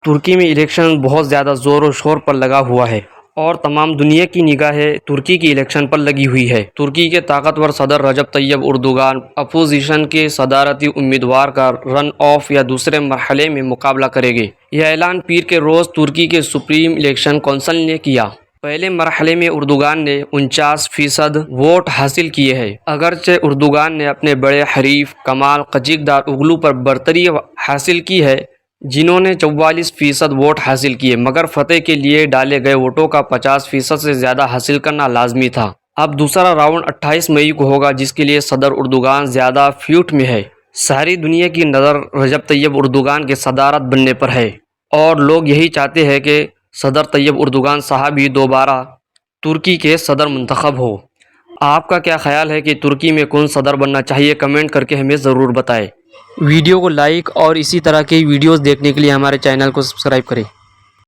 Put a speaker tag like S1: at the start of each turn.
S1: ترکی میں الیکشن بہت زیادہ زور و شور پر لگا ہوا ہے اور تمام دنیا کی نگاہیں ترکی کی الیکشن پر لگی ہوئی ہے۔ ترکی کے طاقتور صدر رجب طیب اردوغان اپوزیشن کے صدارتی امیدوار کا رن آف یا دوسرے مرحلے میں مقابلہ کریں گے۔ یہ اعلان پیر کے روز ترکی کے سپریم الیکشن کونسل نے کیا۔ پہلے مرحلے میں اردوغان نے 49% ووٹ حاصل کیے ہیں۔ اگرچہ اردوغان نے اپنے بڑے حریف کمال کلچداروغلو پر برتری حاصل کی ہے، جنہوں نے 44% ووٹ حاصل کیے، مگر فتح کے لیے ڈالے گئے ووٹوں کا 50% سے زیادہ حاصل کرنا لازمی تھا۔ اب دوسرا راؤنڈ 28 مئی کو ہوگا، جس کے لیے صدر اردوغان زیادہ فیوٹ میں ہے۔ ساری دنیا کی نظر رجب طیب اردوغان کے صدارت بننے پر ہے اور لوگ یہی چاہتے ہیں کہ صدر طیب اردوغان صاحب ہی دوبارہ ترکی کے صدر منتخب ہو۔ آپ کا کیا خیال ہے کہ ترکی میں کون صدر بننا چاہیے؟ کمنٹ کر کے ہمیں ضرور بتائیں۔ ویڈیو کو لائک اور اسی طرح کی ویڈیوز دیکھنے کے لیے ہمارے چینل کو سبسکرائب کریں۔